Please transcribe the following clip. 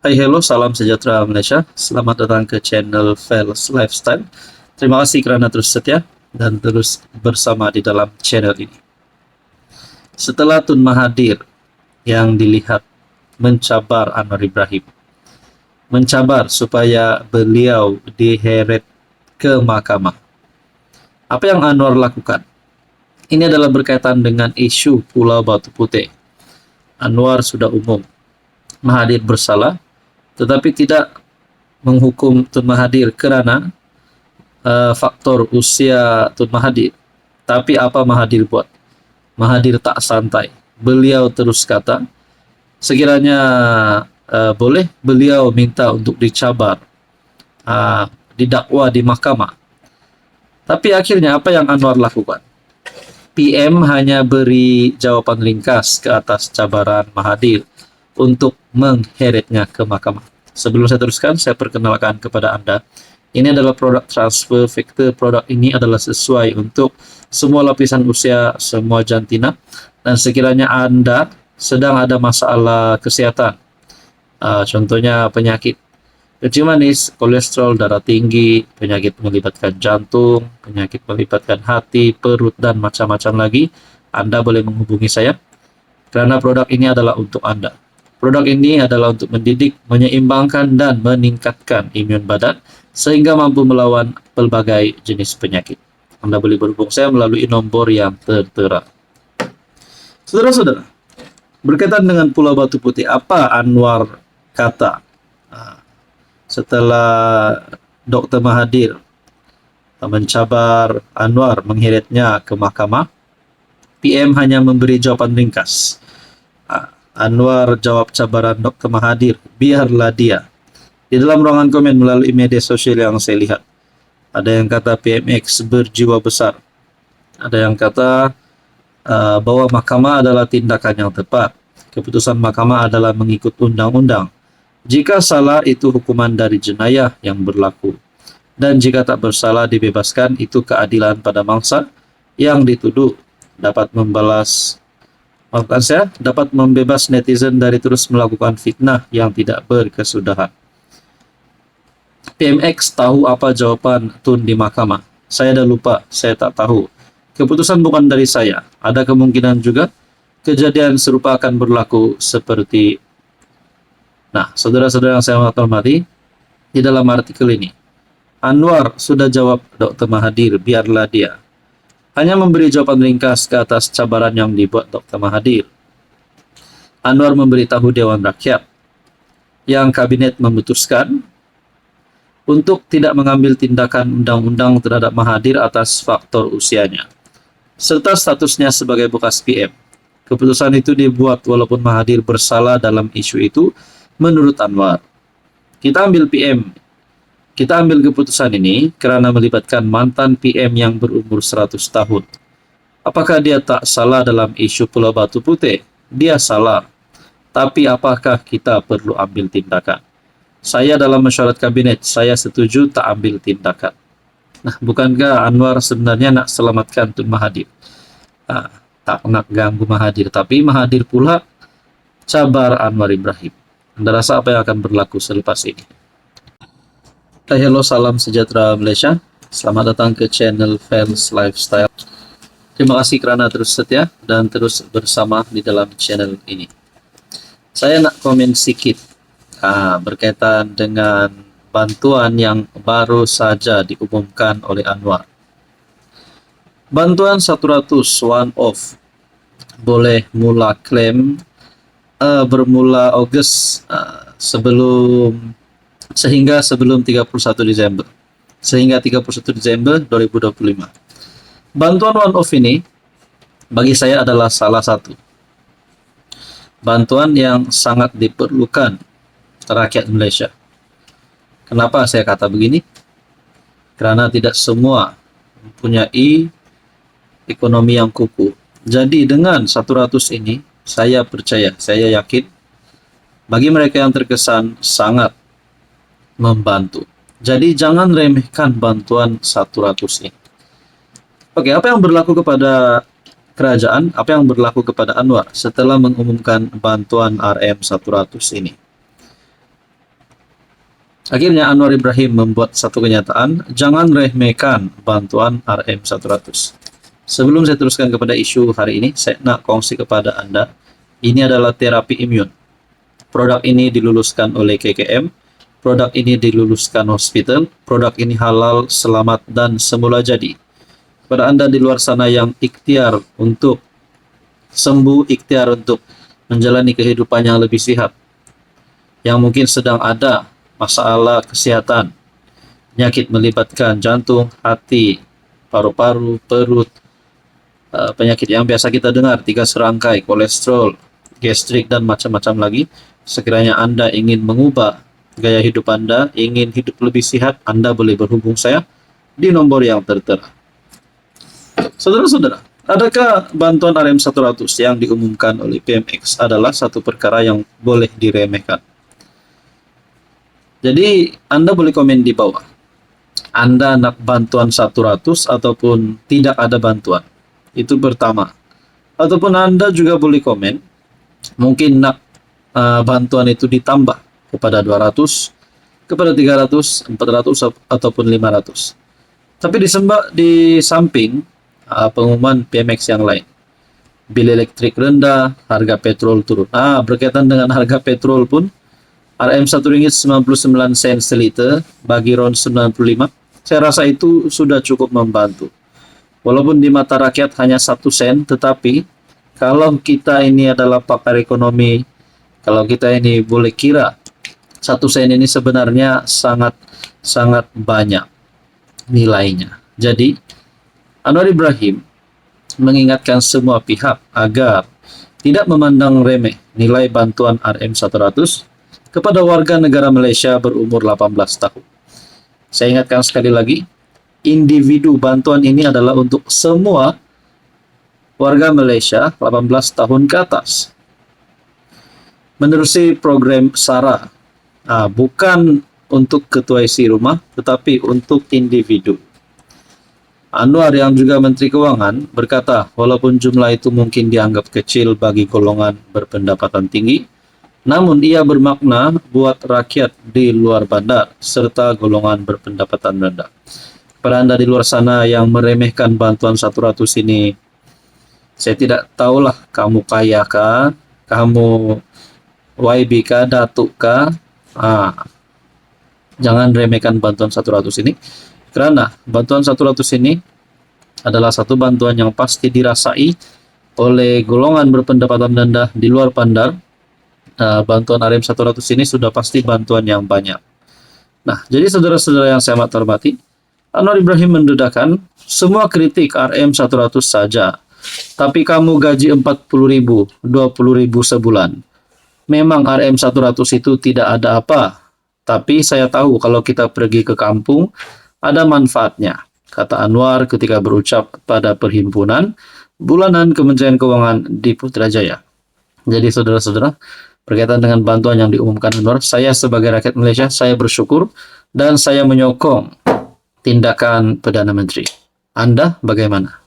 Hai, hello, salam sejahtera Malaysia. Selamat datang ke channel Fels Lifestyle. Terima kasih kerana terus setia dan terus bersama di dalam channel ini. Setelah Tun Mahathir yang dilihat mencabar Anwar Ibrahim, mencabar supaya beliau diheret ke mahkamah. Apa yang Anwar lakukan? Ini adalah berkaitan dengan isu Pulau Batu Putih. Anwar sudah umum, Mahathir bersalah, tetapi tidak menghukum Tun Mahathir kerana faktor usia Tun Mahathir. Tapi apa Mahathir buat? Mahathir tak santai. Beliau terus kata, sekiranya boleh, beliau minta untuk dicabar, didakwa di mahkamah. Tapi akhirnya apa yang Anwar lakukan? PM hanya beri jawaban ringkas ke atas cabaran Mahathir untuk mengheretnya ke mahkamah. Sebelum saya teruskan, saya perkenalkan kepada Anda. Ini adalah produk transfer factor. Produk ini adalah sesuai untuk semua lapisan usia, semua jantina. Dan sekiranya Anda sedang ada masalah kesehatan, contohnya penyakit kencing manis, kolesterol, darah tinggi, penyakit melibatkan jantung, penyakit melibatkan hati, perut, dan macam-macam lagi, Anda boleh menghubungi saya. Karena produk ini adalah untuk Anda. Produk ini adalah untuk mendidik, menyeimbangkan, dan meningkatkan imun badan sehingga mampu melawan pelbagai jenis penyakit. Anda boleh berhubung saya melalui nombor yang tertera. Saudara-saudara, berkaitan dengan Pulau Batu Putih, apa Anwar kata setelah Dr. Mahathir mencabar Anwar, mengheretnya ke mahkamah? PM hanya memberi jawaban ringkas. Anwar jawab cabaran Dr. Mahathir, biarlah dia. Di dalam ruangan komen melalui media sosial yang saya lihat, ada yang kata PMX berjiwa besar, ada yang kata bahwa mahkamah adalah tindakan yang tepat, keputusan mahkamah adalah mengikut undang-undang. Jika salah, itu hukuman dari jenayah yang berlaku, dan jika tak bersalah dibebaskan, itu keadilan pada mangsa yang dituduh, dapat membebas netizen dari terus melakukan fitnah yang tidak berkesudahan. PMX tahu apa jawaban Tun di mahkamah? Saya dah lupa, saya tak tahu. Keputusan bukan dari saya. Ada kemungkinan juga kejadian serupa akan berlaku seperti. Nah, saudara-saudara yang saya hormati, di dalam artikel ini, Anwar sudah jawab Dr. Mahathir, biarlah dia. Hanya memberi jawaban ringkas ke atas cabaran yang dibuat Dr. Mahathir. Anwar memberitahu Dewan Rakyat yang kabinet memutuskan untuk tidak mengambil tindakan undang-undang terhadap Mahathir atas faktor usianya, serta statusnya sebagai bekas PM. Keputusan itu dibuat walaupun Mahathir bersalah dalam isu itu, menurut Anwar. Kita ambil keputusan ini kerana melibatkan mantan PM yang berumur 100 tahun. Apakah dia tak salah dalam isu Pulau Batu Putih? Dia salah. Tapi apakah kita perlu ambil tindakan? Saya dalam mesyuarat kabinet, saya setuju tak ambil tindakan. Nah, bukankah Anwar sebenarnya nak selamatkan Tun Mahathir? Tak nak ganggu Mahathir, tapi Mahathir pula cabar Anwar Ibrahim. Anda rasa apa yang akan berlaku selepas ini? Hello, salam sejahtera Malaysia. Selamat datang ke channel Fels Lifestyle. Terima kasih kerana terus setia dan terus bersama di dalam channel ini. Saya nak komen sedikit berkaitan dengan bantuan yang baru saja diumumkan oleh Anwar. Bantuan 100 one off boleh mula klaim bermula Ogos sehingga sebelum 31 Disember. Sehingga 31 Desember 2025. Bantuan one off ini bagi saya adalah salah satu bantuan yang sangat diperlukan rakyat Malaysia. Kenapa saya kata begini? Karena tidak semua mempunyai ekonomi yang kukuh. Jadi dengan 100 ini, saya percaya, saya yakin, bagi mereka yang terkesan sangat membantu. Jadi jangan remehkan bantuan 100 ini. Oke, apa yang berlaku kepada kerajaan, apa yang berlaku kepada Anwar setelah mengumumkan bantuan RM 100 ini? Akhirnya Anwar Ibrahim membuat satu kenyataan, jangan remehkan bantuan RM100. Sebelum saya teruskan kepada isu hari ini, saya nak kongsi kepada Anda, ini adalah terapi imun. Produk ini diluluskan oleh KKM, produk ini diluluskan hospital, produk ini halal, selamat, dan semula jadi. Pada Anda di luar sana yang ikhtiar untuk sembuh, ikhtiar untuk menjalani kehidupan yang lebih sehat, yang mungkin sedang ada masalah kesehatan, penyakit melibatkan jantung, hati, paru-paru, perut, penyakit yang biasa kita dengar, 3 serangkai, kolesterol, gastrik, dan macam-macam lagi. Sekiranya Anda ingin mengubah gaya hidup Anda, ingin hidup lebih sehat, Anda boleh berhubung saya di nomor yang tertera. Saudara-saudara, adakah bantuan RM100 yang diumumkan oleh PMX adalah satu perkara yang boleh diremehkan? Jadi, Anda boleh komen di bawah. Anda nak bantuan 100 ataupun tidak ada bantuan. Itu pertama. Ataupun Anda juga boleh komen, mungkin nak bantuan itu ditambah kepada 200, kepada 300, 400, ataupun 500. Tapi di samping pengumuman PMX yang lain, bil elektrik rendah, harga petrol turun. Berkaitan dengan harga petrol pun, RM Rp1.99 seliter bagi RON 95, saya rasa itu sudah cukup membantu. Walaupun di mata rakyat hanya 1 sen, tetapi kalau kita ini adalah pakar ekonomi, kalau kita ini boleh kira, 1 sen ini sebenarnya sangat banyak nilainya. Jadi, Anwar Ibrahim mengingatkan semua pihak agar tidak memandang remeh nilai bantuan RM100 kepada warga negara Malaysia berumur 18 tahun. Saya ingatkan sekali lagi, individu bantuan ini adalah untuk semua warga Malaysia 18 tahun ke atas. Menerusi program SARA, bukan untuk ketua isi rumah, tetapi untuk individu. Anwar yang juga Menteri Keuangan berkata, walaupun jumlah itu mungkin dianggap kecil bagi golongan berpendapatan tinggi, namun ia bermakna buat rakyat di luar bandar serta golongan berpendapatan rendah. Pada Anda di luar sana yang meremehkan bantuan 100 ini, saya tidak tahulah kamu kaya kah, kamu YB kah, datuk kah. Jangan remehkan bantuan 100 ini, karena bantuan 100 ini adalah satu bantuan yang pasti dirasai oleh golongan berpendapatan rendah di luar bandar. Bantuan RM100 ini sudah pasti bantuan yang banyak. Nah, jadi saudara-saudara yang saya amat hormati, Anwar Ibrahim mendedahkan semua kritik RM100 saja. Tapi kamu gaji 40.000, 20.000 sebulan. Memang RM100 itu tidak ada apa. Tapi saya tahu kalau kita pergi ke kampung, ada manfaatnya, kata Anwar ketika berucap pada perhimpunan bulanan Kementerian Keuangan di Putrajaya. Jadi saudara-saudara, berkaitan dengan bantuan yang diumumkan Anwar, saya sebagai rakyat Malaysia, saya bersyukur dan saya menyokong tindakan Perdana Menteri. Anda bagaimana?